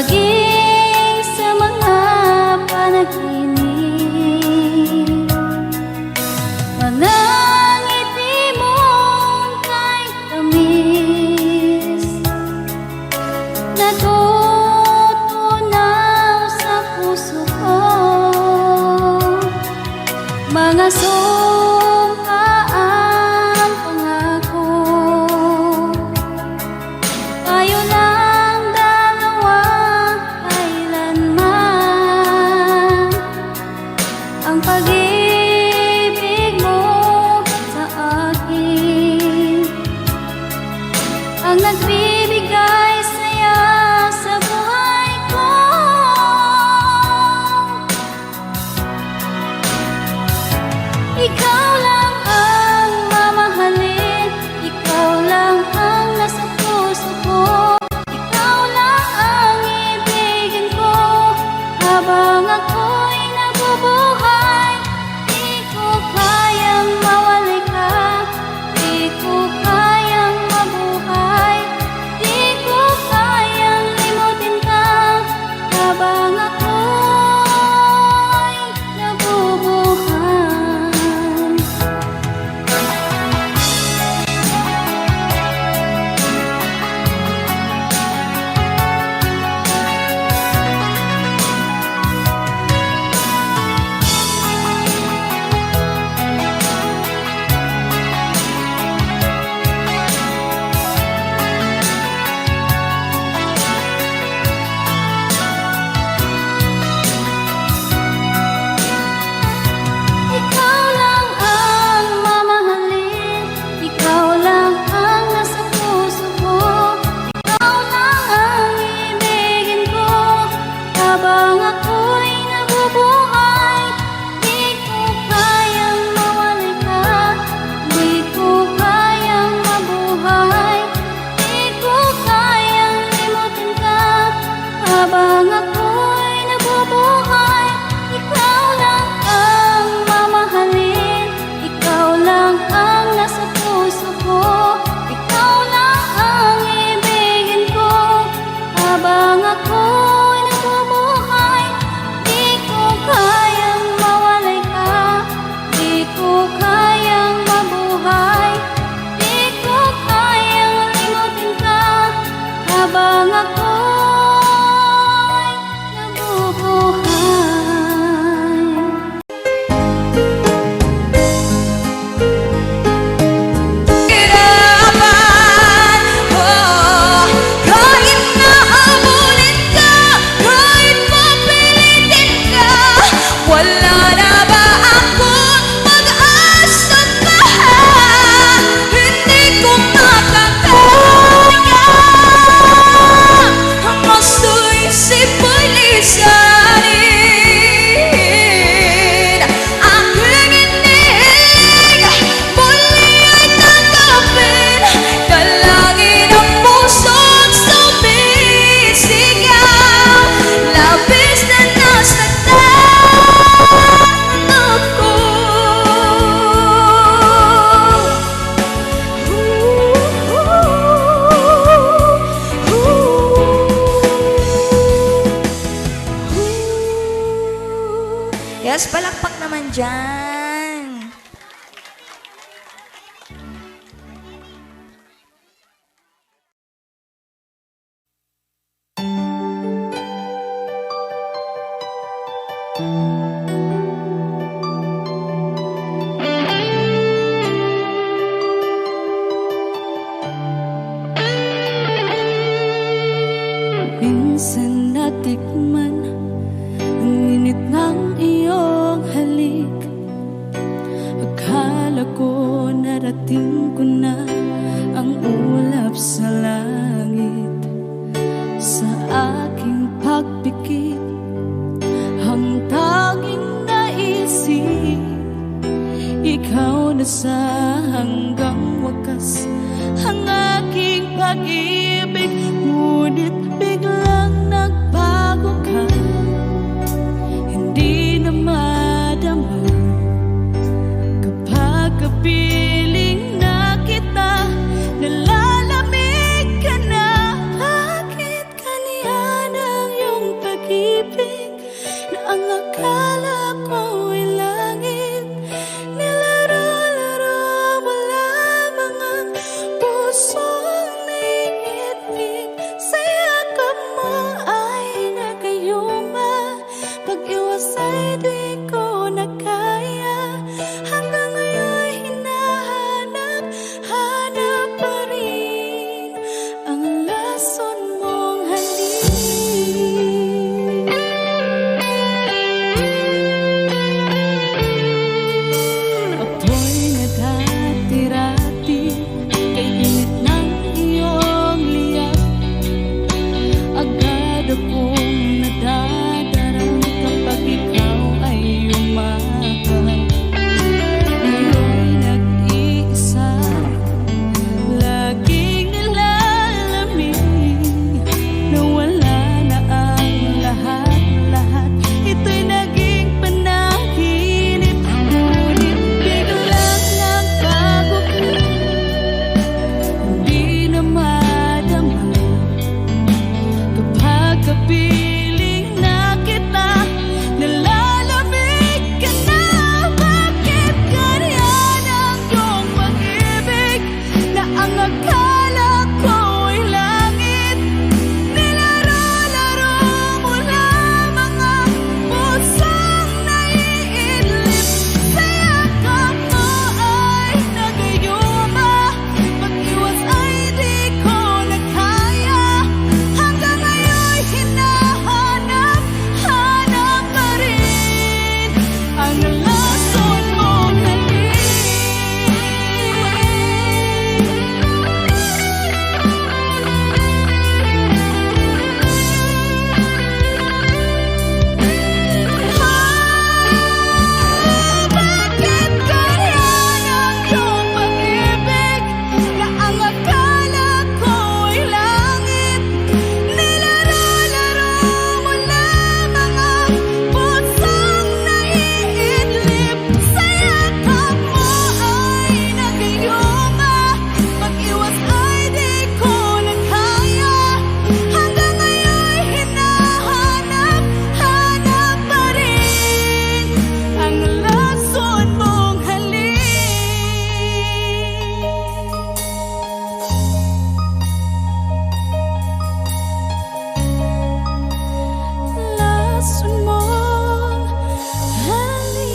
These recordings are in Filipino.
maging sa mga panaginip. Mga ngiti mong kay tamis, natutunaw sa puso ko. Mga sumpaang pangako, tayo lang dalawa kailanman. Ang pag-ibig mo sa akin ang nagbibigay saya sa buhay ko. Ikaw lang ang mamahalin, ikaw lang ang nasa puso ko. Ikaw lang ang ibigin ko habang ako'y nabubuhay. Di ko kayang mawalay ka, di ko kayang mabuhay, di ko kayang limutin ka habang ako'y nabubuhay. Ikaw lang ang mamahalin, ikaw lang ang nasa puso ko. Ikaw lang ang ibigin ko habang ako'y nabubuhay. Di ko kayang mawalay ka, di ko kayang mabuhay, di ko kayang limutin ka habang ako'y nabubuhay. Ikaw lang ang mamahalin, ikaw lang ang nasa puso ko. Ikaw lang ang ibigin ko habang ako'y nabubuhay. Di ko kayang mawalay ka, di ko kayang mabuhay, di ko kayang limutin ka habang ako'y nabubuhay. Hirapan, oh, kahit na habulin ka, kahit mapilitin ka, wala na ba akong pag-asa pa? Hindi ko makakaya ang masoy-sipoy lisanin. Aking inilig, muli ay tanggapin, dalangin ang puso't sumisigaw. Labis na nasaktan ako. Yes, palakpak naman dyan. Minsan natikman ang init ng iyong halik. Akala ko narating ko na ang ulap sa langit. Sa aking pagpikit, ang tanging naisip, ikaw na sa hanggang wakas ang aking pag-ibig. Ngunit biglang nagbago ka, hindi na madama kapag kapiling na kita. Nalalamig ka na, bakit kaniya nang akala ko'y langit. Nilaro-laro mo lamang ang pusong naiitim. Sa yakap mo ay nagayuma. Pag-iwas ay di ko na kaya. Hanggang ngayon hinahanap, hanap pa rin ang lason mong halik. Ako'y naghatirati kay init ng iyong liyak. Agad akong nadadarang kapag ikaw ay umakap. Ngayon nag-iisa, laging nilalamig. Nawala na ang lahat-lahat, ito'y naging panaginip. Ngunit biglang nagbago ka, hindi na madama. Kapag kapiling na kita, nalalamig ka na. Bakit ganyan ang iyong pag-ibig, na ang akala ko'y langit? Nilaro-laro mo lamang ang pusong naiidlip. Sa yakap mo ay nagayuma. Pag-iwas ay di ko na kaya. Hanggang ngayon hinahanap, hanap pa rin ang lason mong halik. Bakit ganyan ang iyong pag-ibig, na ang akala ko'y langit? Nilaro-laro mo lamang ang pusong naiidlip. Sa yakap mo ay nagayuma. Pag-iwas ay di ko na kaya. Hanggang ngayon hinahanap, hanap pa rin ang lason mong halik. Lason mong halik.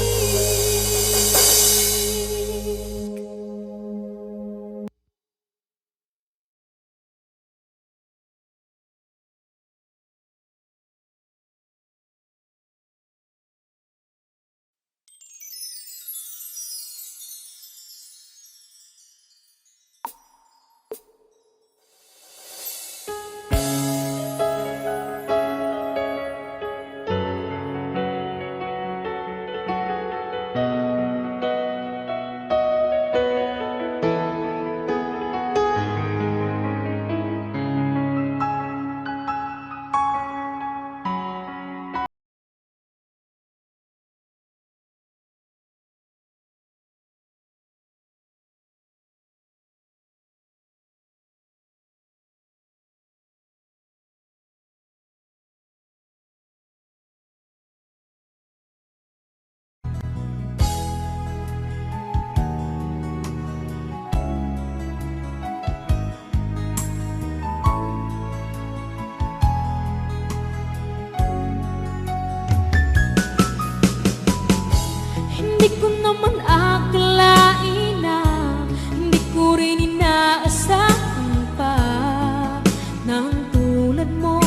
Hindi ko naman akalain na, hindi ko rin inaasahan pa, na ang tulad mo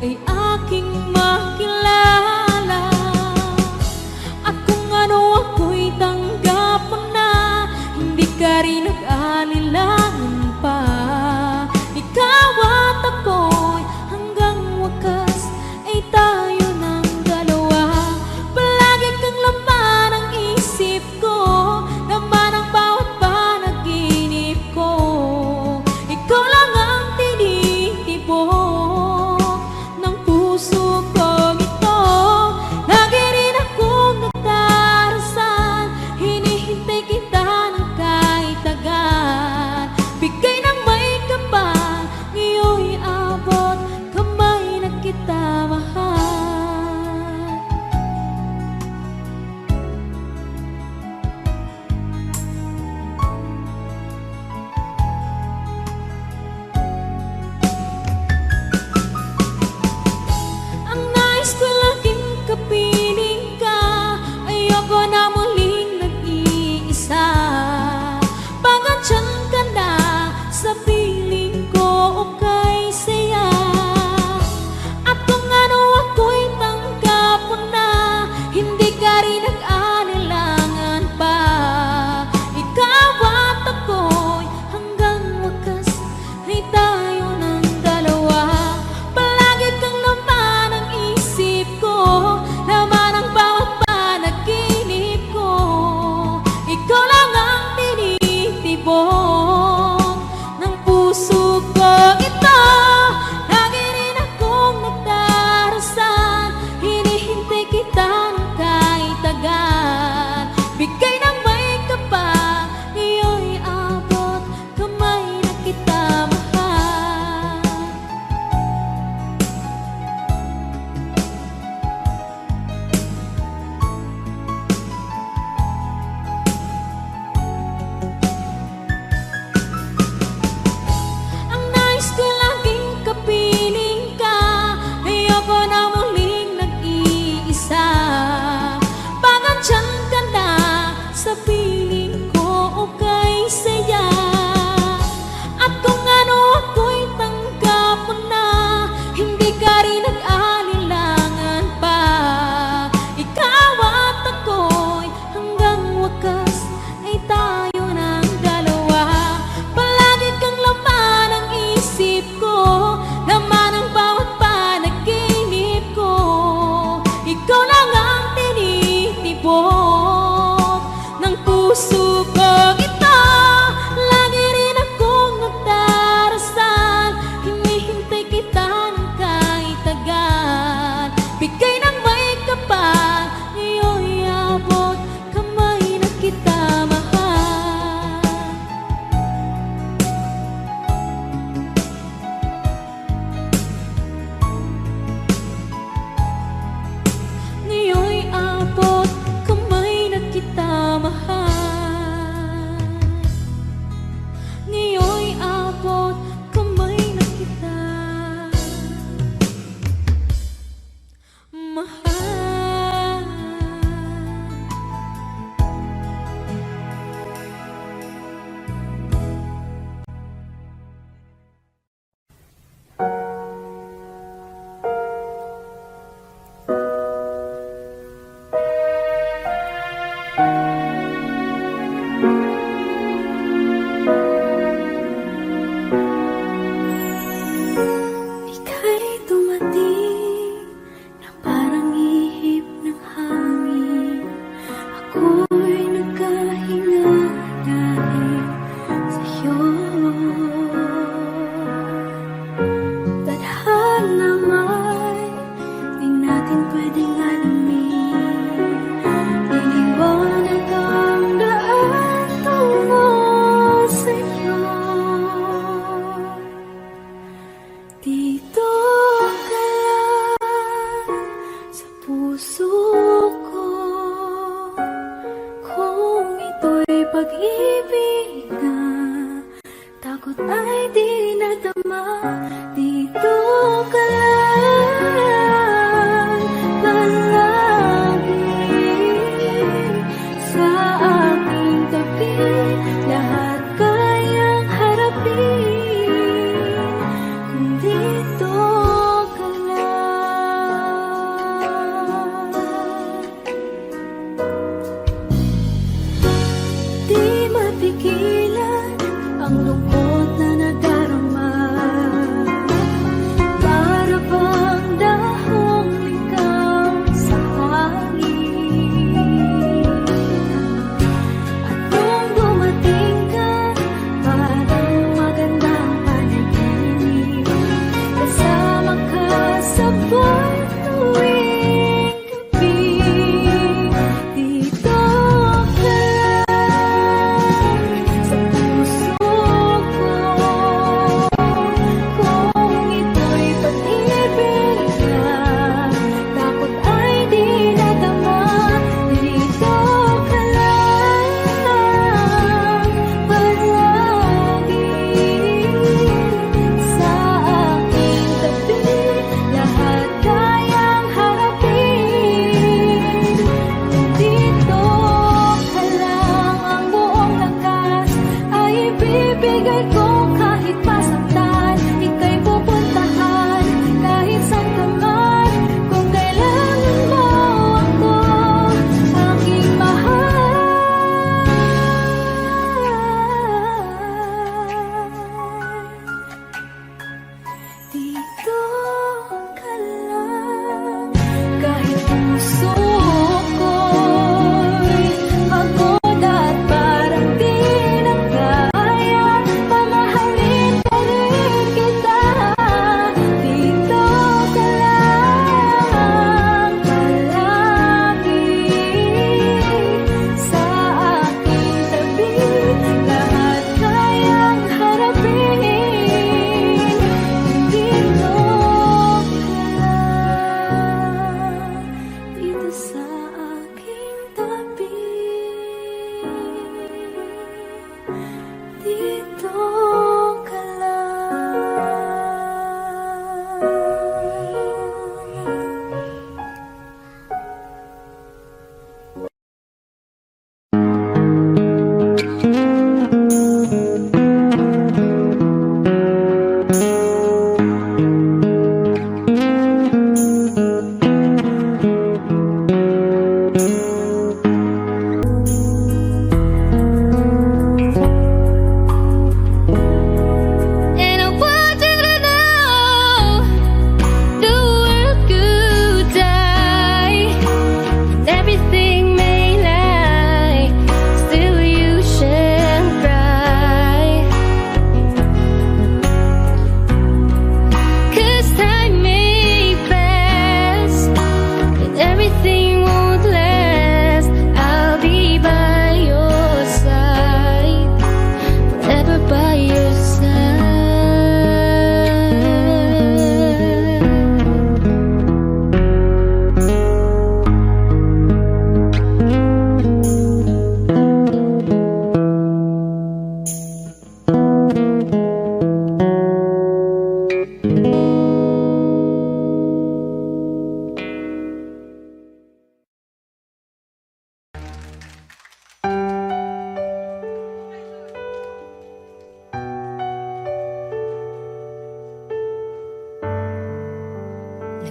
ay aking makilala. At kung ano ako'y tanggapan na, hindi ka rin nag-alilangan pa. Ikaw at ako'y hanggang wakas ay tayo ng dalawa. Palagi kang laman ang isip ko.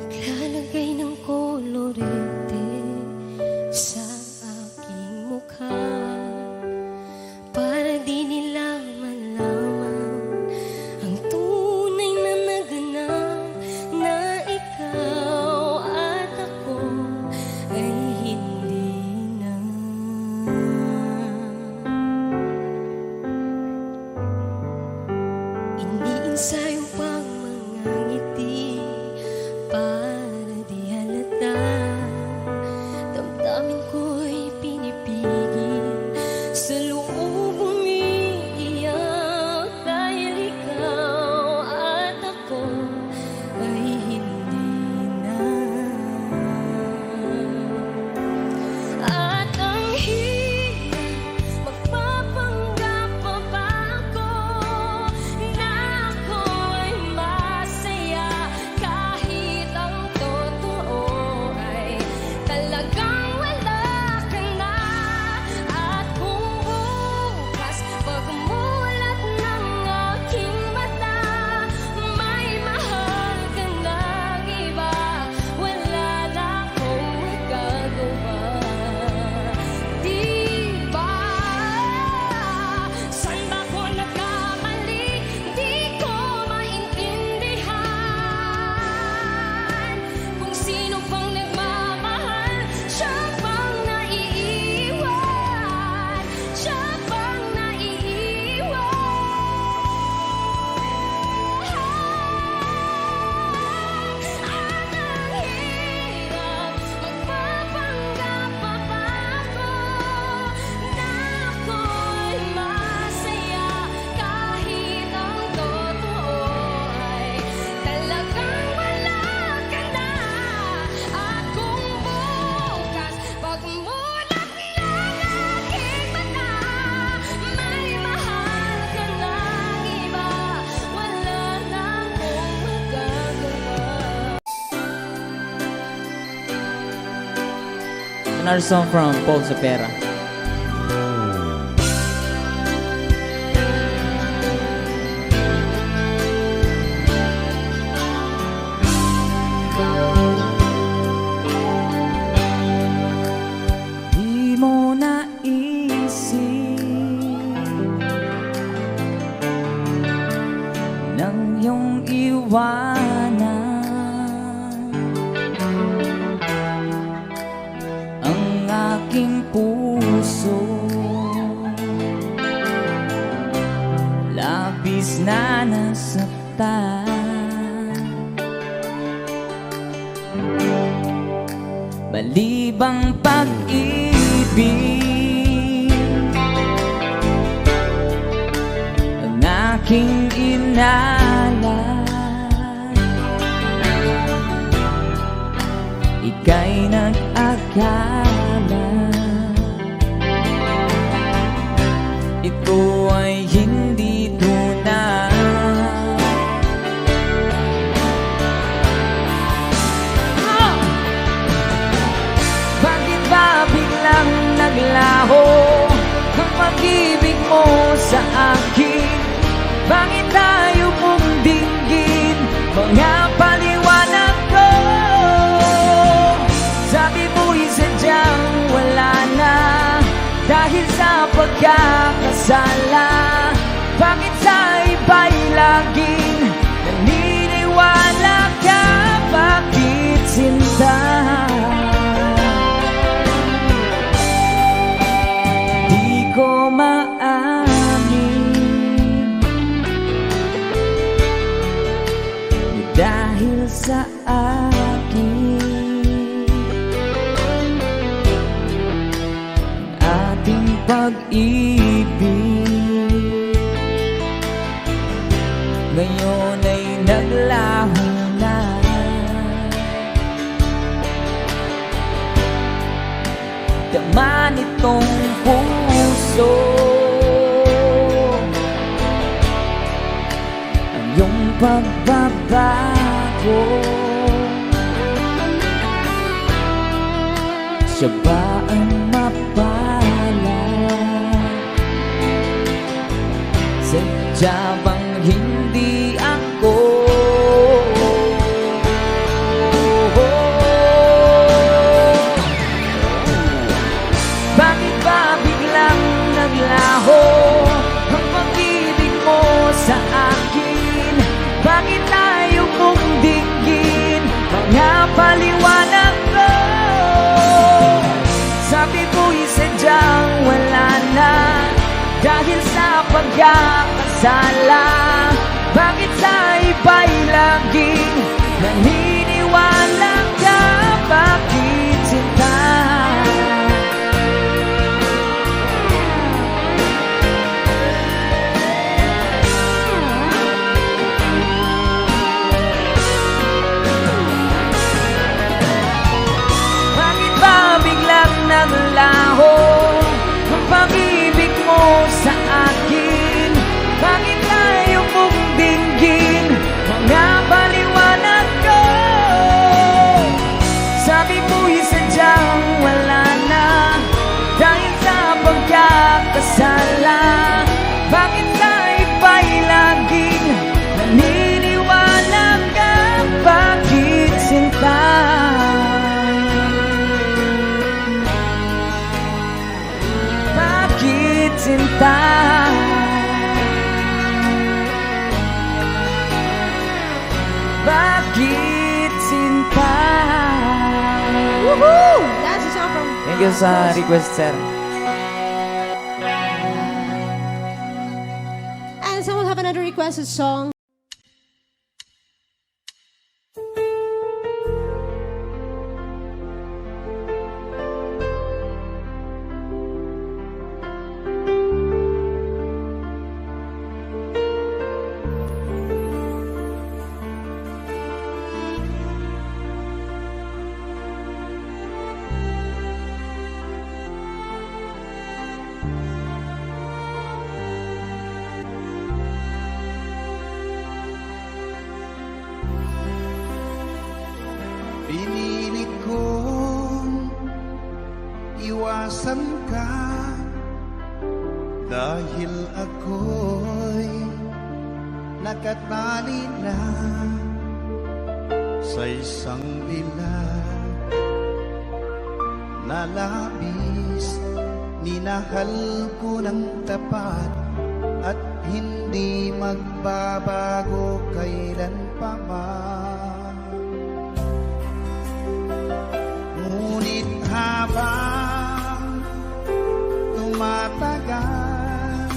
Naglalagay ng kolorete sa aking mukha para di nila malaman ang tunay na naganap na ikaw at ako ay hindi na. Iniinsayo pang mga ngiti para di halata. Damdamin ko'y pinipigil, sa loob umiiyak dahil ikaw at ako ay hindi na. At ang hirap magpapanggap pa ba ako na ako ay masaya kahit ang totoo ay talagang wala ka na. At kung bukas pagmulat ng aking mata may mahal ka ng iba, wala na akong magagawa. Di ba? Saan ba ko nagkamali? Di ko maintindihan kung sino pang nagmamahal, siya pang naiiwan, siya pang naiiwan. At ang hirap magpapanggap pa ba ako na ako'y masaya kahit ang totoo ay talagang wala ka na. At kung bukas pagmulat ng aking mata may mahal ka ng iba, wala na akong magagawa. Another song from Paul Sapera. Di mo naisip nang iyong iwanan ang aking puso, labis na nasaktan. Balibang pag-ibig ang aking inalay, ika'y nag-akala ito ay hindi tunay. Bakit ba biglang naglaho ang pag-ibig mo sa akin? Bakit tayo mong dinggin mga paliwanag ko? Sabi mo'y sadyang wala na dahil sa pagkakasala. Bakit sa iba'y laging naniniwala ka? Bakit sinta? Di ko maamin dahil sa akin ating pag-ibig ngayon ay naglaho na. Tama nitong puso ang iyong pagbabago. Siya ba ang mapalad? Sadya bang hindi ako? paliwanag ko. Sabi mo'y sadyang wala na dahil sa pagkakasala. Bakit sa iba'y laging naniniwala ka? Bakit sinta? Bakit ba biglang naglaho ang pag-ibig mo sa akin? Bakit tayo mong dinggin mga paliwanag ko? Sabi mo'y sadyang wala na dahil sa pagkakasala. Bakit sa iba'y laging naniniwala ka? Bakit sinta? Bakit sinta? Bakit sinta? Woohoo! That's a song from... Thank you sa request, sir. And someone have another requested song. Pinili kong iwasan ka dahil ako'y nakatali na sa isang dilag na labis. Minahal ko ng tapat at hindi magbabago kailan pa man. Ngunit habang tumatagal,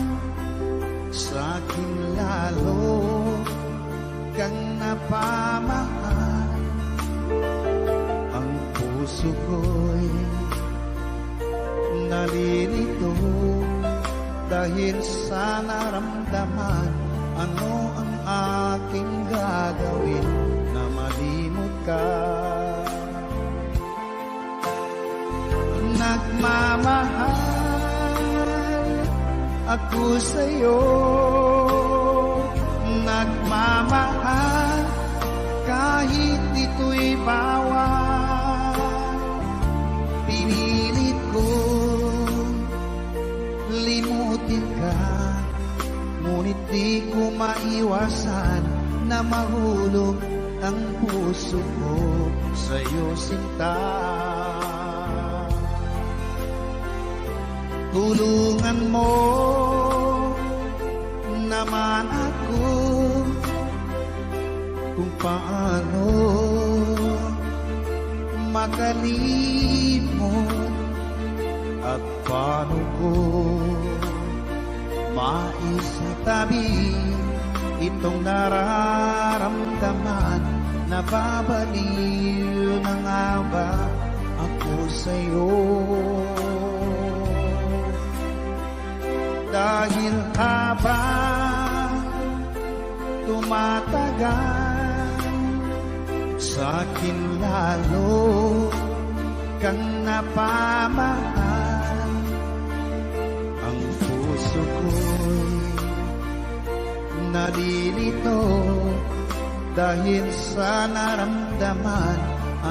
sa'kin lalo kang napamahal. Ang puso ko'y nalilito dahil sa naramdaman. Ano ang aking gagawin na malimot ka? Nagmamahal ako sa'yo, nagmamahal kahit ito'y bawal. Pinilit ko limutin ka, ngunit di ko maiwasan na mahulog ang puso ko sa'yo, sinta. Tulungan mo naman ako kung paano makalimot at paano ko maisitabi itong nararamdaman. Nababaliw na nga ba ako sa'yo? Dahil habang tumatagal, sa'kin lalo kang napamahal. Ang puso ko'y nalilito dahil sa naramdaman.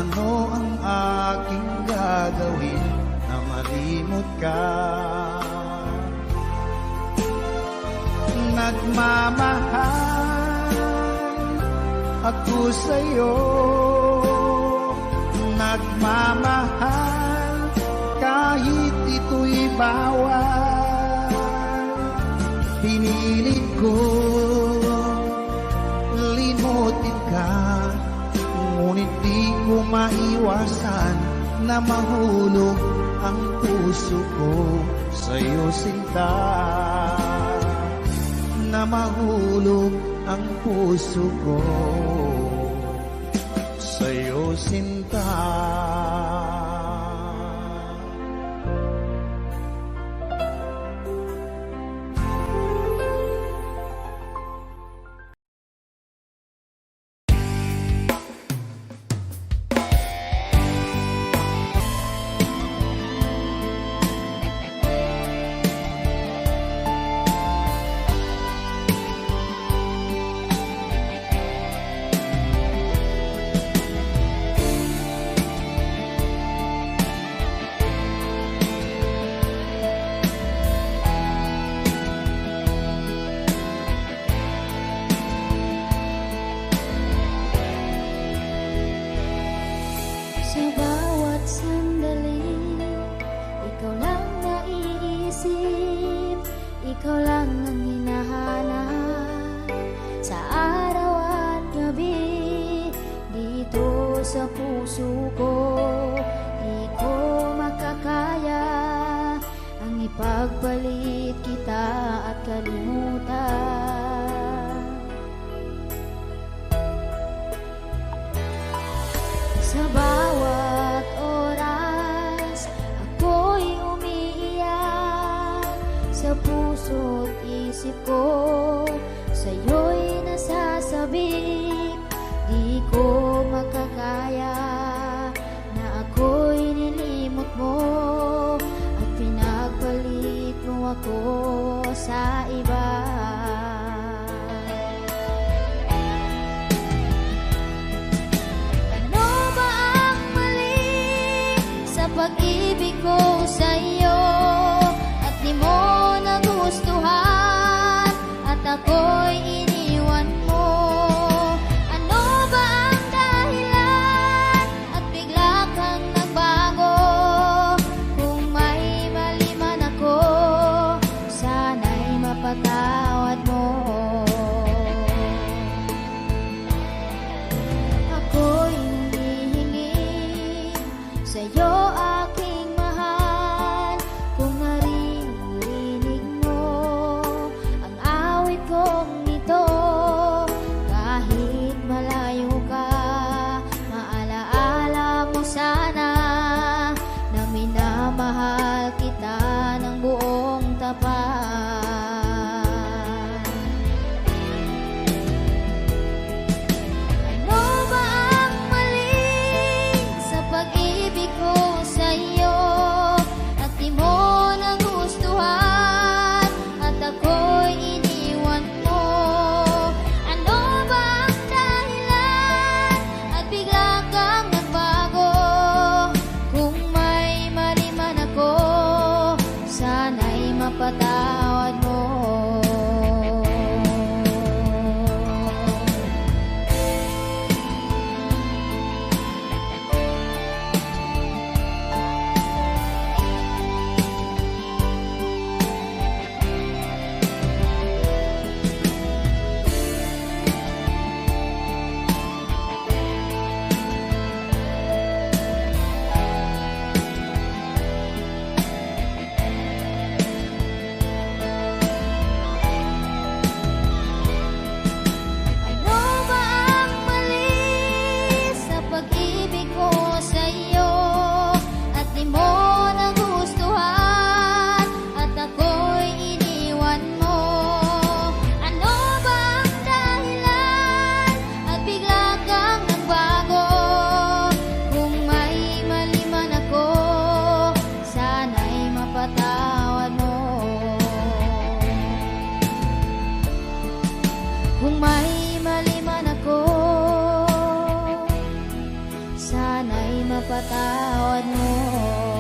Ano ang aking gagawin na malimot ka? Nagmamahal ako sa'yo, nagmamahal kahit ito'y bawal. Pinilit ko limutin ka, ngunit di ko maiwasan na mahulog ang puso ko sa'yo, sinta. Na mahulog ang puso ko sa'yo, sinta. Sa bawat sandali, ikaw lang naiisip, ikaw lang ang hinahanap. Sa araw at gabi, dito sa puso ko, di ko makakaya ang ipagpalit kita at kalimutan. Sa bawat oras, ako'y umiiyak. Sa puso't isip ko, sa'yo'y nasasabik. Di ko makakaya na ako'y nilimot mo at pinagpalit mo ako sa iba. Pag-ibig ko sa'yo at di mo nagustuhan at ako'y iniwan mo. Ano ba ang dahilan at bigla kang nagbago? Kung may mali man ako, sana'y mapatawad mo. Ako'y humihingi sa'yo, aking mahal, kung naririnig mo ang awit kong ito. Kahit malayo ka, maalaala mo sana na minamahal kita ng buong tapat. Ano ba ang mali sa pag-ibig ko sa'yo at di mo nagustuhan at ako'y iniwan mo? Ano ba ang dahilan at bigla kang nagbago? Kung may mali man ako, sana'y mapatawad mo. Ano ba ang mali sa pag-ibig ko sa'yo at di mo nagustuhan at ako'y iniwan mo? Ano ba ang dahilan at bigla kang nagbago? Kung may mali man ako, sana'y mapatawad mo. Kung may mali man ako, sana'y mapatawad mo.